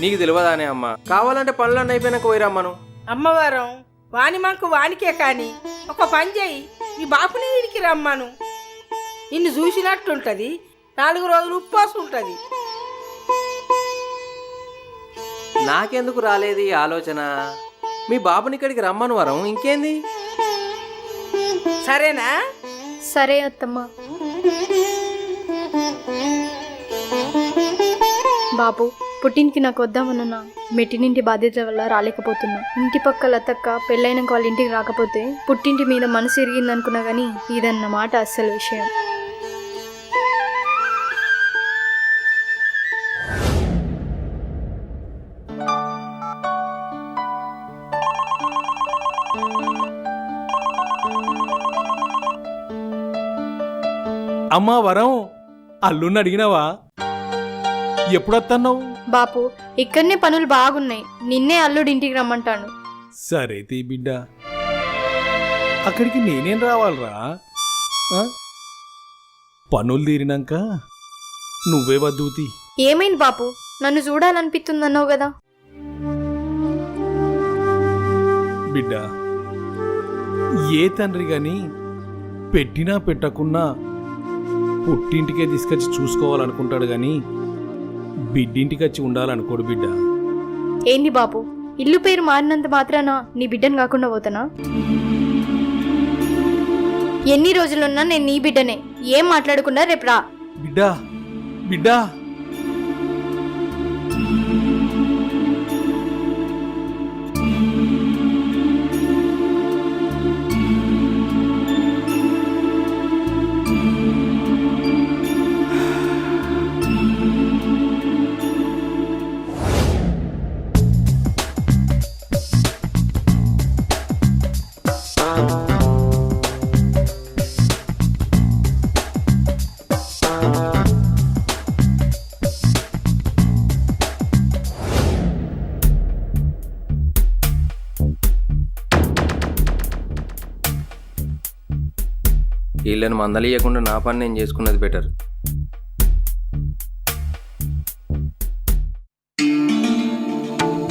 నీకు తెలియదానే అమ్మ. కావాలంటే పనులన్నీ అయిపోయినాక పోయిరమ్మను. అమ్మవారం వాని మాకు వానికే కానీ ఒక పని చేయి, ఈ బాపుని వీడికి రమ్మను. నిన్ను చూసినట్టుంటది, 4 రోజులు ఉపవాసం ఉంటుంది. నాకెందుకు రాలేదు ఈ ఆలోచన? మీ బాబుని ఇక్కడికి రమ్మను వరం, ఇంకేంది? సరేనా? సరే అత్తమ్మ. బాబు, పుట్టింటికి నాకు వద్దామన్నా మెట్టినింటి బాధ్యత వల్ల రాలేకపోతున్నా. ఇంటి పక్క లతక్క పెళ్ళైనాక వాళ్ళ ఇంటికి రాకపోతే పుట్టింటి మీద మనసు ఇరిగిందనుకున్నా కానీ ఇదన్న మాట అస్సలు విషయం. అమ్మా వరం, అల్లుణ్ణి అడిగినావా? ఎప్పుడొస్తున్నావు? బాపు, ఇక్కడనే పనులు బాగున్నాయి, నిన్నే అల్లుడి ఇంటికి రమ్మంటాను. సరే తీ బిడ్డ, అక్కడికి నేనేం రావాలరా? పనులు తీరినాక నువ్వే వద్దూతి. ఏమైంది బాపు, నన్ను చూడాలనిపిస్తుందన్నావు కదా? బిడ్డ, ఏ తండ్రి గాని పెట్టినా పెట్టకున్నా పుట్టింటికే తీసుకొచ్చి చూసుకోవాలనుకుంటాడు గాని బిడ్డింటికి వచ్చి ఉండాలనుకోడు బిడ్డ. ఏంది బాపు, ఇల్లు పేరు మారినంత మాత్రాన నీ బిడ్డను కాకుండా పోతానా? ఎన్ని రోజులున్నా నేను నీ బిడ్డనే. ఏం మాట్లాడకుండా రేపు రా. బిడ్డా బిడ్డా, వీళ్ళని మందలియకుండా నా పని నేను చేసుకున్నది బెటర్.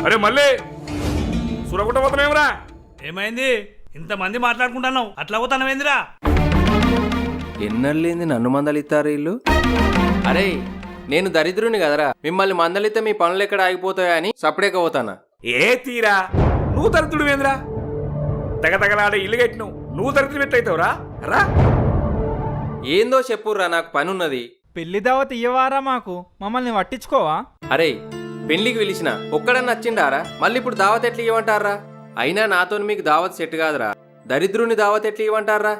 అరే మళ్ళీ సురగుట్ట పోతున్నావురా? ఏమైంది? ఇంతమంది మాట్లాడుకుంటున్నావు, అట్లా పోతానవేందిరా? ఎన్నర్లేంది నన్ను మందలిస్తారు వీళ్ళు? అరే, నేను దరిద్రుని కదరా, మిమ్మల్ని మందలిస్తే మీ పనులు ఎక్కడ ఆగిపోతాయని సపడేకపోతానా? ఏ తీరా, నువ్వు దరిద్రుడు ఏంద్రా? తగతగలాడే ఇల్లు కట్టినావు, నువ్వు దరిద్రుడు ఎట్లయితావురా? రా, ఏందో చెప్పుర్రా, నాకు పని ఉన్నది. పెళ్లి దావత్ ఇయ్యవారా? మాకు మమ్మల్ని పట్టించుకోవా? అరే, పెళ్లికి పిలిచిన ఒక్కడన్నా నచ్చిండారా? మళ్ళీ ఇప్పుడు దావత్ ఎట్లా ఇవ్వమంటారా? అయినా నాతో మీకు దావత్ సెట్ కాదురా. దరిద్రుని దావత్ ఎట్లా ఇవ్వమంటారా?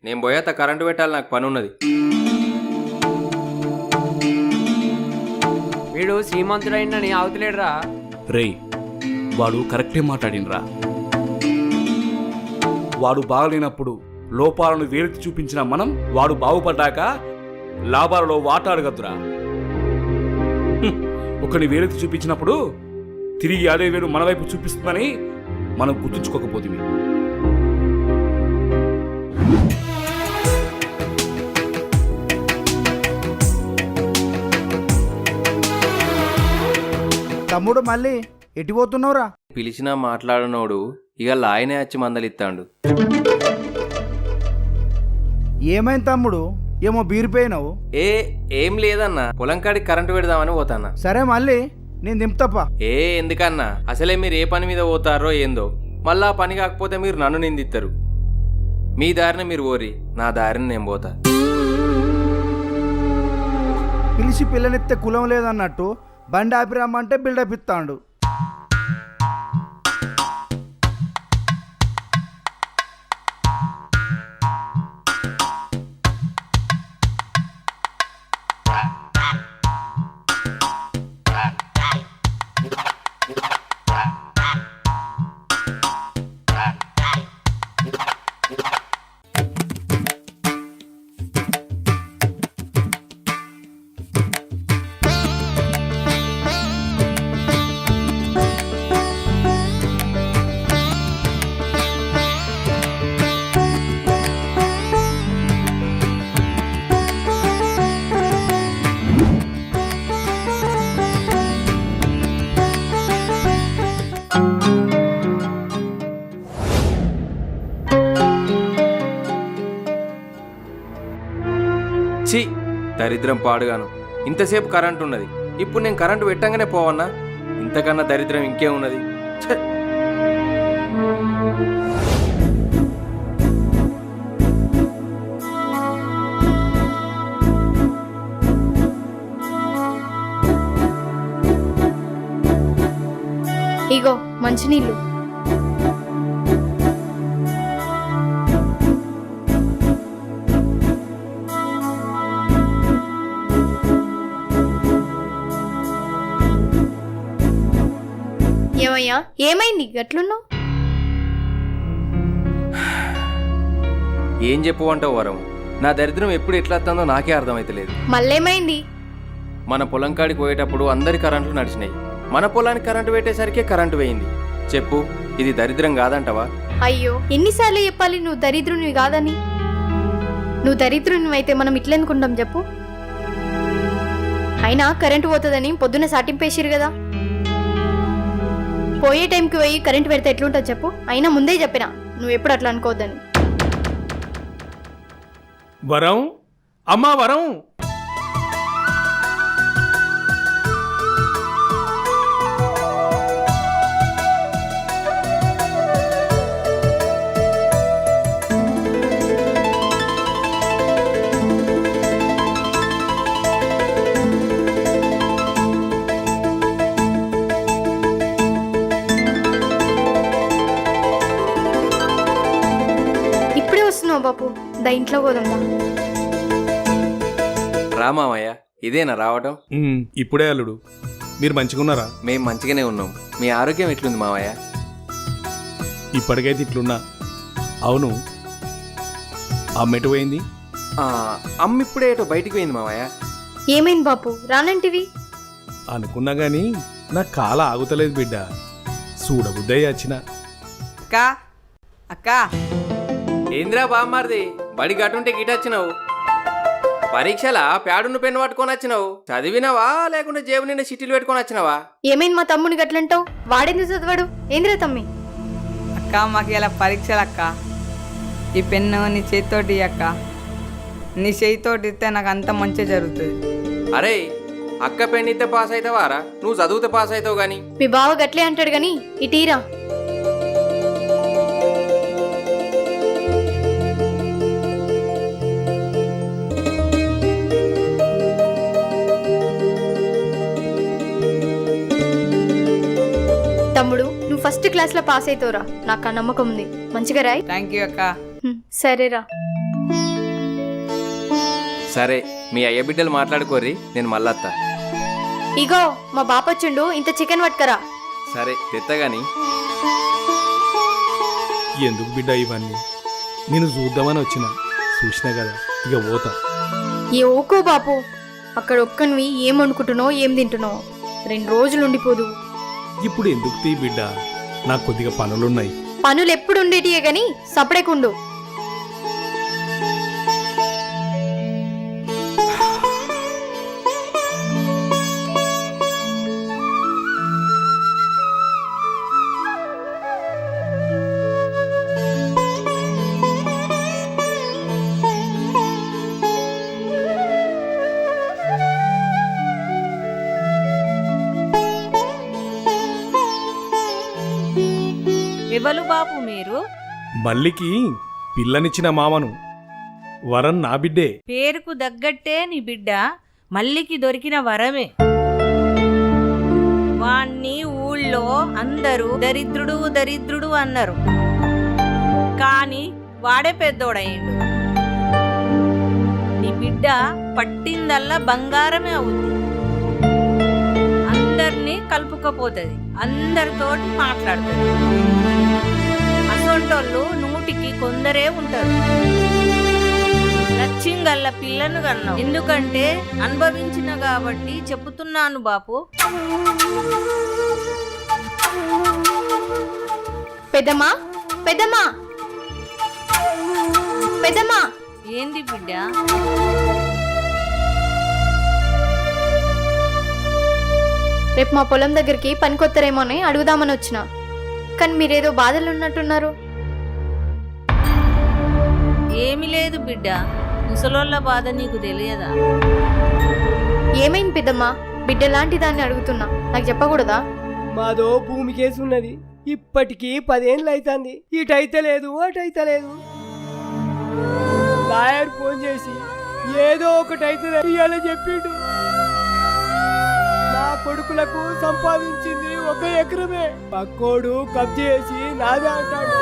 నేను పోయాత కరెంటు పెట్టాలి, నాకు పని ఉన్నది. వీడు శ్రీమంతుడైందని ఆవుతలేడురా. రేయ్, వాడు కరెక్టే మాట్లాడినరా. వాడు బాగలేనప్పుడు లోపాలను వేలెత్తి చూపించిన మనం వాడు బాగుపడ్డాక లాభాలలో వాటాడగద్దురా. ఒకని వేలెత్తి చూపించినప్పుడు తిరిగి అదే వేలు మన వైపు చూపిస్తుందని మనం గుర్తుంచుకోకపోతుంది. తమ్ముడు మళ్ళీ ఎట్టిపోతున్నావురా? పిలిచినా మాట్లాడినోడు ఇక లాయనే వచ్చి మందలిస్తాడు. ఏమైంది తమ్ముడు? ఏమో బీరిపోయినావు. ఏం లేదన్నా, పొలం కాడికి కరెంటు పెడదామని పోతాన్నా. సరే మళ్ళీ నేను దింపుతప్ప. ఎందుకన్నా, అసలే మీరు ఏ పని మీద పోతారో ఏందో, మళ్ళా పని కాకపోతే మీరు నన్ను నిందిస్తారు. మీ దారిని మీరు ఓరి, నా దారిని నేను పోతా. పిలిచి పిల్లనిస్తే కులం లేదన్నట్టు బండి ఆపి రమ్మంటే బిల్డప్ ఇస్తాడు. ఛీ, దరిద్రం పాడుగాను. ఇంతసేపు కరెంటు ఉన్నది, ఇప్పుడు నేను కరెంటు పెట్టంగానే పోవన్నా? ఇంతకన్నా దరిద్రం ఇంకేమున్నది? ఛే! ఇగో మంచినీళ్ళు. ఏమయ్యా, ఏమైంది గట్లున్నావు? ఏం చెప్పమంటావు వరం? నా దరిద్రం ఎప్పుడు ఎట్లా వస్తుందో నాకే అర్థమైతలేదు. మళ్ళేమైంది? మన పొలం కాడికి పోయేటప్పుడు అందరి కరెంట్లు నడిచినాయి, మన పొలానికి కరెంటు పెట్టేసరికి కరెంటు పోయింది. చెప్పు, ఇది దరిద్రం కాదంటవా? అయ్యో, ఎన్నిసార్లు చెప్పాలి నువ్వు దరిద్రునివి కాదని? నువ్వు దరిద్రునివి అయితే మనం ఇట్లెందుకుంటాం చెప్పు? అయినా కరెంటు పోతుందని పొద్దున్న సాటింపేసిరు కదా. పోయే టైంకి పోయి కరెంటు పెడితే ఎట్లుంటుంది చెప్పు? అయినా ముందే చెప్పినా నువ్వు ఎప్పుడు అట్లా అనుకోవద్దని. వరం, అమ్మా వరం. బాపు, దా ఇంట్లో పోదాం. రామామయ్య, ఇదేనా రావటం? ఇప్పుడే అల్లుడు. మీరు మంచిగా ఉన్నారా? మేం మంచిగానే ఉన్నాం. మీ ఆరోగ్యం ఎట్లుంది మావయ్య? ఇప్పటికైతే ఇట్లున్నా. అవును, అమ్మెటు పోయింది? అమ్మ ఇప్పుడే ఏటో బయటికి పోయింది మావయ్య. ఏమైంది బాపు, రానంటివి? అనుకున్నా గాని నా కాల ఆగుతలేదు బిడ్డ. చూడబుద్దయ్య వచ్చిన. అక్క అక్క, ఏంద్రా బామ్మారిది, బడి గటుంటే గిటొచ్చినావు? పరీక్షలా ప్యాడును పెన్ను పట్టుకొని వచ్చినావు? చదివినావా లేకుంటే జేబు నిండా సిటీలు పెట్టుకొని వచ్చినావా? ఏమైంది మా తమ్ముని గట్లంటావు? వాడేందుకు చదివాడు? ఏంద్రా తమ్మి? అక్క, మాకు ఇలా పరీక్షలు అక్క. ఈ పెన్ను నీ చేతితోటి అక్క. నీ చేతితోటి ఇస్తే నాకు అంత మంచిగా జరుగుతుంది. అరే, అక్క పెన్ను ఇస్తే పాస్ అవుతావారా? నువ్వు చదివితే పాస్ అవుతావు గాని. మీ బావ గట్లే అంటాడు గాని ఇటీరా. ఫస్ట్ క్లాస్లో పాస్ అవుతావురా, నాకు ఆ నమ్మకం ఉంది. మంచిగా రాయి. థ్యాంక్ యూ అక్క. సరేరా. సరే, మీ అయ్య బిడ్డలు మాట్లాడుకోర్రి, నేను మళ్ళత్తా. ఇగో మా బాపొచ్చుండు, ఇంత చికెన్ పట్టుకరా. సరే తెత్తగాని. ఎందుకు బిడ్డ ఇవన్నీ? నేను చూద్దామని వచ్చిన, చూసినా కదా ఇక పోతా. ఏ ఓకో బాపు, అక్కడ ఒక్కనివి ఏం వండుకుంటున్నావు, ఏం తింటున్నావు? 2 రోజులు ఉండిపోదు. ఇప్పుడు ఎందుకు తీ బిడ్డ, నాకు కొద్దిగా పనులున్నాయి. పనులు ఎప్పుడు ఉండేటియే గాని సపడేకుండు. ఎవరు బాపు మీరు? మల్లికి పిల్లనిచ్చిన మామను. వరం నా బిడ్డే. పేరుకు దగ్గట్టే నీ బిడ్డ మల్లికి దొరికిన వరమే. వాణ్ణి ఊళ్ళో అందరూ దరిద్రుడు దరిద్రుడు అన్నారు, కాని వాడే పెద్దోడయ్యిండు. నీ బిడ్డ పట్టిందల్లా బంగారమే అవుద్ది. అందరినీ కలుపుకపోతుంది, అందరితోటి మాట్లాడుతుంది. అసొంటోళ్ళు 100కి కొందరే ఉంటారు. లచ్చింగల్ల పిల్లను కన్నావు, ఎందుకంటే అనుభవించిన కాబట్టి చెప్పుతున్నాను బాపు. పెద్దమ్మా, పెద్దమ్మా, పెద్దమ్మా. ఏంది బిడ్డ? రేపు మా పొలం దగ్గరికి పనికొత్తరేమో అని అడుగుదామని వచ్చిన, కానీ మీరేదో బాధలు ఉన్నట్టున్నారు. ఏమి లేదు బిడ్డ, ముసలోళ్ళ బాధ నీకు తెలియదా? ఏమైంది పెద్దమ్మా? బిడ్డ లాంటి దాన్ని అడుగుతున్నా, నాకు చెప్పకూడదా? మాదో భూమి కేసు ఉన్నది, ఇప్పటికీ 10 ఏళ్ళు అవుతుంది. ఇటైతే లేదు, అటైతే లేదు. లాయర్ ఫోన్ చేసి ఏదో ఒకటైతే ఇయ్యాలని చెప్పిండు. నా కొడుకులకు సంపాదించింది 1 ఎకరమే, పక్కోడు కబ్జా చేసి నాదే అంటాడు.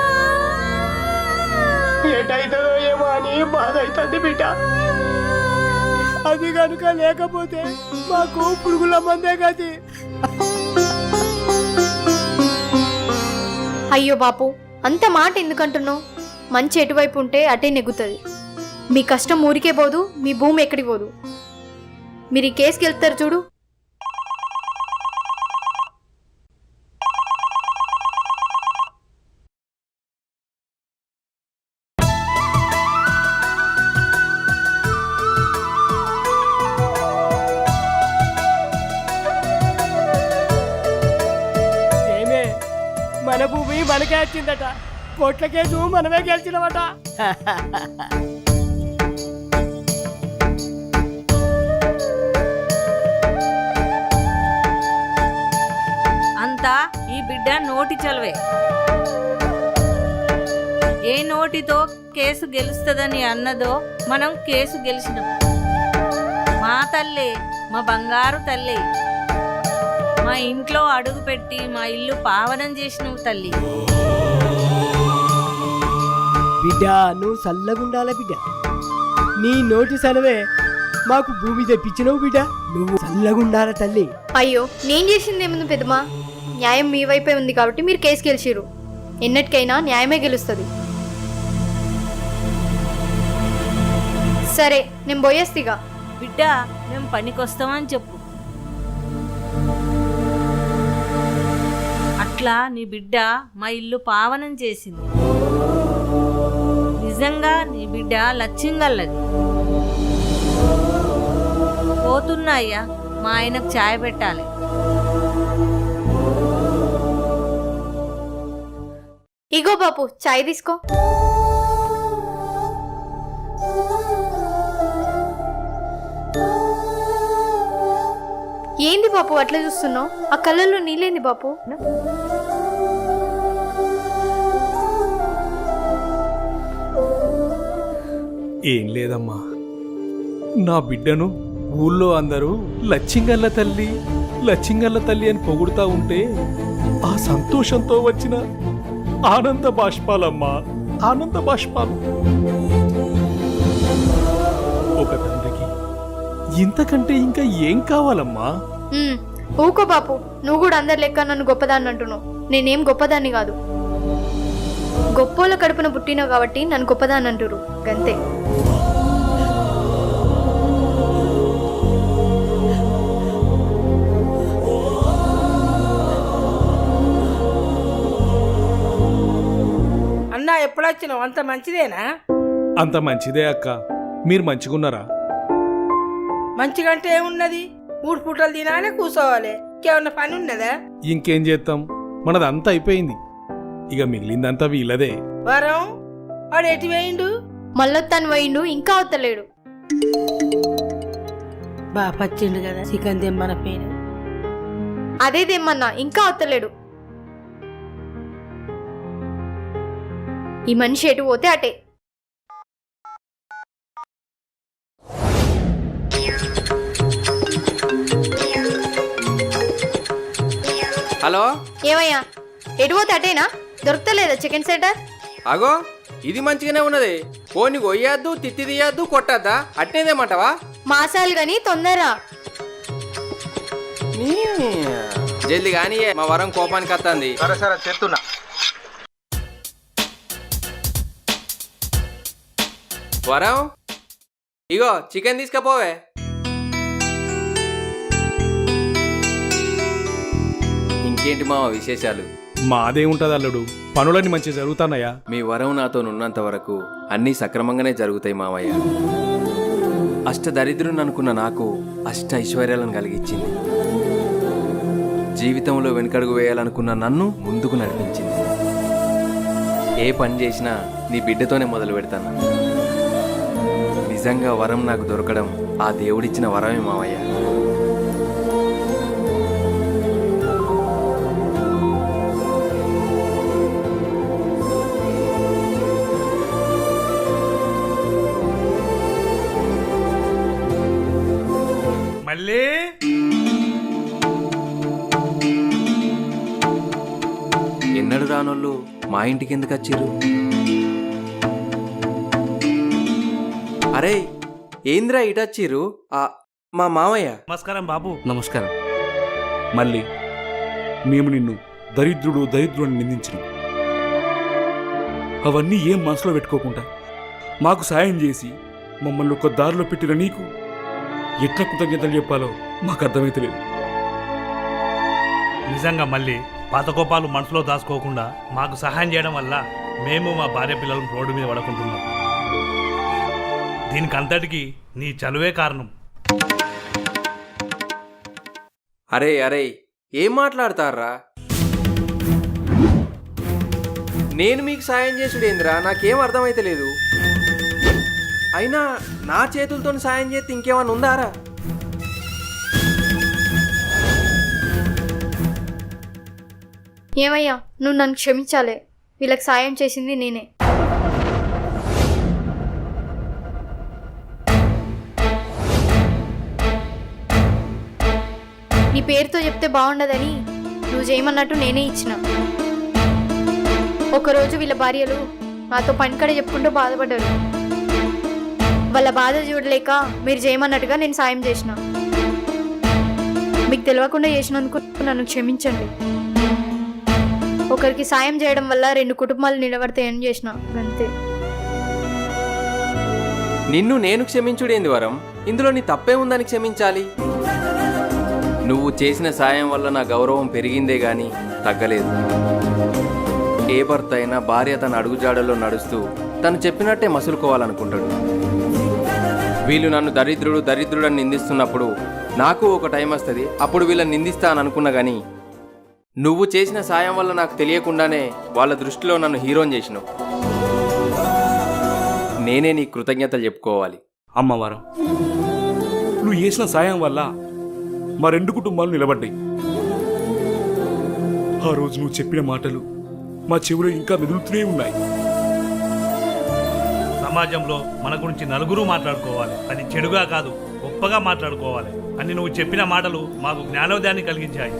ఎటైతుందో ఏమో అని బాధ అవుతుంది బిడ్డ. అది కనుక లేకపోతే మాకు పురుగుల మందే గతి. అయ్యో బాపు, అంత మాట ఎందుకంటున్నావు? మంచి ఎటువైపు ఉంటే అటే నెగ్గుతుంది. మీ కష్టం ఊరికే పోదు, మీ భూమి ఎక్కడికి పోదు. మీరు ఈ కేసుకి వెళ్తారు చూడు. మన భూమి మనకే వచ్చిందట, కోట్ల కేసు మనమే గెలిచినవట. అంతా ఈ బిడ్డ నోటి చలవే. ఏ నోటితో కేసు గెలుస్తుందని అన్నదో మనం కేసు గెలిచినాం. మా తల్లి, మా బంగారు తల్లి, మా ఇంట్లో అడుగు పెట్టి మా ఇల్లు పావనం చేసినవు తల్లి. బిడ్డ నువ్వు చల్లగుండాల బిడ్డ. నీ నోటి సలవే మాకు భూమి తెప్పించినవు బిడ్డ. నువ్వు చల్లగుండాల తల్లి. అయ్యో, నేను చేసింది ఏముంది పెద్దమా? న్యాయం మీ వైపే ఉంది కాబట్టి మీరు కేసు గెలిచిరు. ఎన్నటికైనా న్యాయమే గెలుస్తుంది. సరే, నేను పోయేస్తిగా. బిడ్డ, మేము పనికొస్తామని చెప్పు. అట్లా నీ బిడ్డ మా ఇల్లు పావనం చేసింది. నిజంగా నీ బిడ్డ లచ్చింగల్లది. పోతున్నా అయ్యా, మా ఆయనకు ఛాయ్ పెట్టాలి. ఇగో బాపు, ఛాయ్ తీసుకో. ఏంది బాపు అట్లా చూస్తున్నావు? ఆ కళ్ళల్లో నీళ్ళేంది బాపు? ఏం లేదమ్మా, నా బిడ్డను ఊళ్ళో అందరూ లచ్చింగల్ల తల్లి లచ్చింగల్ల తల్లి అని పొగుడుతా ఉంటే ఆ సంతోషంతో వచ్చిన ఆనంద బాష్పాలమ్మా, ఆనంద బాష్పాలు. ఒక తండ్రికి ఇంతకంటే ఇంకా ఏం కావాలమ్మా? ఊకో బాపు, నువ్వు కూడా అందరి లెక్క నన్ను గొప్పదాన్ని అంటున్నావు. నేనేం గొప్పదాన్ని కాదు. గొప్పోళ్ళ కడుపున పుట్టినావు కాబట్టి నన్ను గొప్పదాన్ని అంటురు గంతే. అన్నా ఎప్పుడు వచ్చినావు? అంత మంచిదేనా? అంత మంచిదే అక్క. మీరు మంచిగున్నారా? మంచిగంటే ఏమున్నది? 3 పూటలు తినాలి, కూర్చోవాలి. ఇంకేమన్నా పని ఉన్నదా? ఇంకేం చేస్తాం, మనదంతా అయిపోయింది. ఇక మిగిలిందంతా వీళ్ళదే. వరం వాడు ఎటు వేయిండు? మళ్ళొత్తాను పోయిండు, ఇంకా వత్తలేడు. పచ్చిండు కదా, చికెన్ తెమ్మన పేరు. అదే తెమ్మన్నా, ఇంకా వత్తలేడు. ఈ మనిషి ఎటు పోతే అటే. హలో, ఏమయ్యా, ఎటు పోతే అటేనా? దొరుకుతలేదా చికెన్ సెంటర్? అగో ఇది మంచిగానే ఉన్నది. పోనీ కొయ్యద్దు, తిత్తి తీయద్దు, కొట్టద్దా, అట్నేదేమంటావా? మాసాలు గాని తొందర. జల్ది కానీ మా వరం కోపానికి వస్తుంది. సరే సరే చెప్తున్నా. వరం, ఇగో చికెన్ తీసుకపోవే. ఇంకేంటి మావ విశేషాలు? మాదేముంటది అల్లుడు, పనులన్నీ మంచిగా జరుగుతానయ్యా. మీ వరం నాతో ఉన్నంత వరకు అన్నీ సక్రమంగానే జరుగుతాయి మావయ్య. అష్ట దరిద్రుని అనుకున్న నాకు అష్ట ఐశ్వర్యాలను కలిగించింది. జీవితంలో వెనుకడుగు వేయాలనుకున్న నన్ను ముందుకు నడిపించింది. ఏ పని చేసినా నీ బిడ్డతోనే మొదలు పెడతాను. నిజంగా వరం నాకు దొరకడం ఆ దేవుడిచ్చిన వరమే మావయ్య. మళ్ళీ ఎన్నడు రానోళ్ళు మా ఇంటికి ఎందుకు వచ్చిర్రు? అరే ఏంద్రా ఇటొచ్చిర్రు? మా మామయ్య. నమస్కారం బాబు. నమస్కారం. మళ్ళీ మేము నిన్ను దరిద్రుడు అని నిందించిన అవన్నీ ఏం మనసులో పెట్టుకోకుండా మాకు సాయం చేసి మమ్మల్ని ఒక దారిలో పెట్టిన నీకు ఎట్లా కృతజ్ఞతలు చెప్పాలో మాకు అర్థమైతలేదు. నిజంగా మళ్ళీ పాత కోపాలు మనసులో దాచుకోకుండా మాకు సహాయం చేయడం వల్ల మేము మా భార్య పిల్లలను రోడ్డు మీద పడుకుంటున్నాం. దీనికి అంతటికి నీ చలువే కారణం. అరే అరే ఏం మాట్లాడతారా? నేను మీకు సాయం చేసుడేంద్రా, నాకేం అర్థమైతలేదు. అయినా నా చేతులతో సాయం చేస్తే ఇంకేమన్నా ఉందారా? ఏమయ్యా, నువ్వు నన్ను క్షమించాలే. వీళ్ళకి సాయం చేసింది నేనే. నీ పేరుతో చెప్తే బాగుండదని నువ్వు చేయమన్నట్టు నేనే ఇచ్చిన. ఒకరోజు వీళ్ళ భార్యలు నాతో పనికడే చెప్పుకుంటూ బాధపడ్డారు. వాళ్ళ బాధ చూడలేక మీరు చేయమన్నట్టుగా నేను సాయం చేసిన. మీకు తెలియకుండా చేసినందుకు నన్ను క్షమించండి. ఒకరికి సాయం చేయడం వల్ల 2 కుటుంబాలు నిలబడతాయని చేసిన అంతే. నిన్ను నేను క్షమించుడేంది వరం? ఇందులో నీ తప్పే ఉందని క్షమించాలి. నువ్వు చేసిన సాయం వల్ల నా గౌరవం పెరిగిందే గాని తగ్గలేదు. ఏ భర్త అయినా భార్య తన అడుగుజాడల్లో నడుస్తూ తను చెప్పినట్టే మసులుకోవాలనుకుంటాడు. వీళ్ళు నన్ను దరిద్రుడు అని నిందిస్తున్నప్పుడు నాకు ఒక టైం వస్తుంది, అప్పుడు వీళ్ళని నిందిస్తాను అనుకున్నా కానీ నువ్వు చేసిన సాయం వల్ల నాకు తెలియకుండానే వాళ్ళ దృష్టిలో నన్ను హీరోని చేసినావు. నేనే నీ కృతజ్ఞతలు చెప్పుకోవాలి. అమ్మవారం, నువ్వు చేసిన సాయం వల్ల మా 2 కుటుంబాలు నిలబడ్డాయి. ఆ రోజు నువ్వు చెప్పిన మాటలు మా చెవిలో ఇంకా మెదులుతూనే ఉన్నాయి. సమాజంలో మన గురించి నలుగురు మాట్లాడుకోవాలి, అది చెడుగా కాదు గొప్పగా మాట్లాడుకోవాలి అని నువ్వు చెప్పిన మాటలు మాకు జ్ఞానోదయాన్ని కలిగించాయి.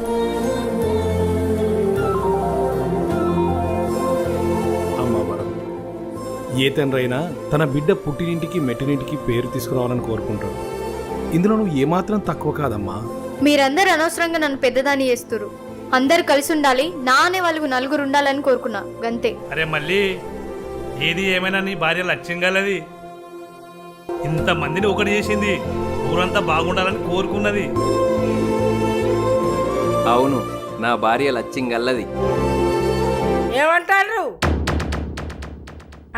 ఏ తండ్రైనా తన బిడ్డ పుట్టినింటికి మెట్టినింటికి పేరు తీసుకురావాలని కోరుకుంటాడు. ఇందులో నువ్వు ఏమాత్రం తక్కువ కాదమ్మా. మీరందరూ అనవసరంగా నన్ను పెద్దదాన్ని చేస్తురు. అందరు కలిసి ఉండాలి, నా అనే వాళ్ళకు నలుగురు ఉండాలని కోరుకున్నా గంతే. అరే మళ్ళీ ఏది ఏమైనా నీ భార్య లక్ష్యం గలది. ఇంతమందిని ఒకటి చేసింది, ఊరంతా బాగుండాలని కోరుకున్నది. అవును, నా భార్య లచ్చింగల్లది. ఏమంటారు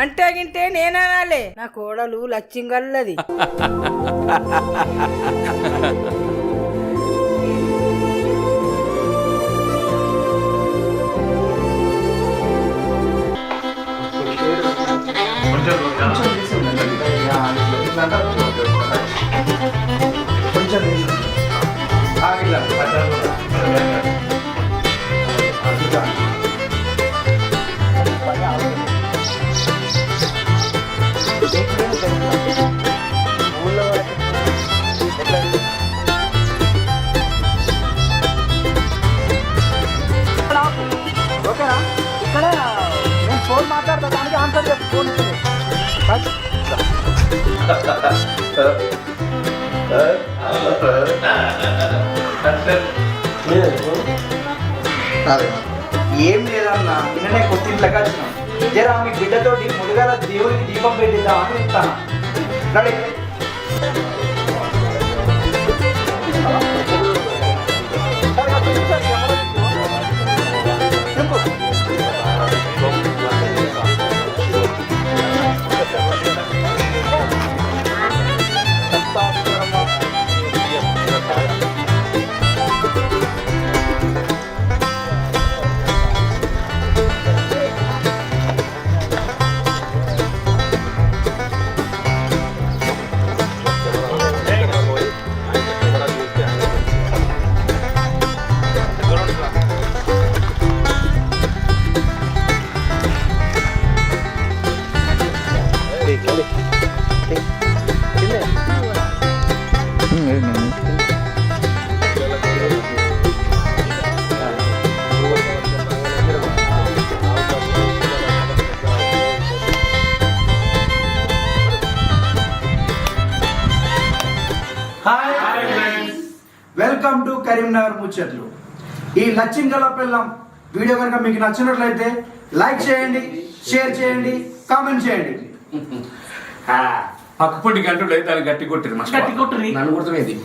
అంటే గింటే నేననాలే, నా కోడలు లచ్చింగల్లది. ఓకేనా? ఇక్కడ నేను ఫోన్ మాట్లాడతా, దానికి ఆన్సర్ చెప్పు. ఫోన్ ఏం లేదన్నా, నిన్ననే కొత్త ఇంట్లోకి వచ్చినాం. జరా మీ బిడ్డతోటి ముందుగా దేవుడికి దీపం పెట్టిద్దామని ఇస్తాను. వెల్కమ్ టు కరీంనగర్ ముచ్చట్లు. ఈ లచ్చింగల పిల్లం వీడియో కనుక మీకు నచ్చినట్లయితే లైక్ చేయండి, షేర్ చేయండి, కామెంట్ చేయండి. పక్కపొంటి గంటలు దాన్ని గట్టి కొట్టిరు. గట్టి కొట్టుర్రి. నన్ను కొడుతుంది.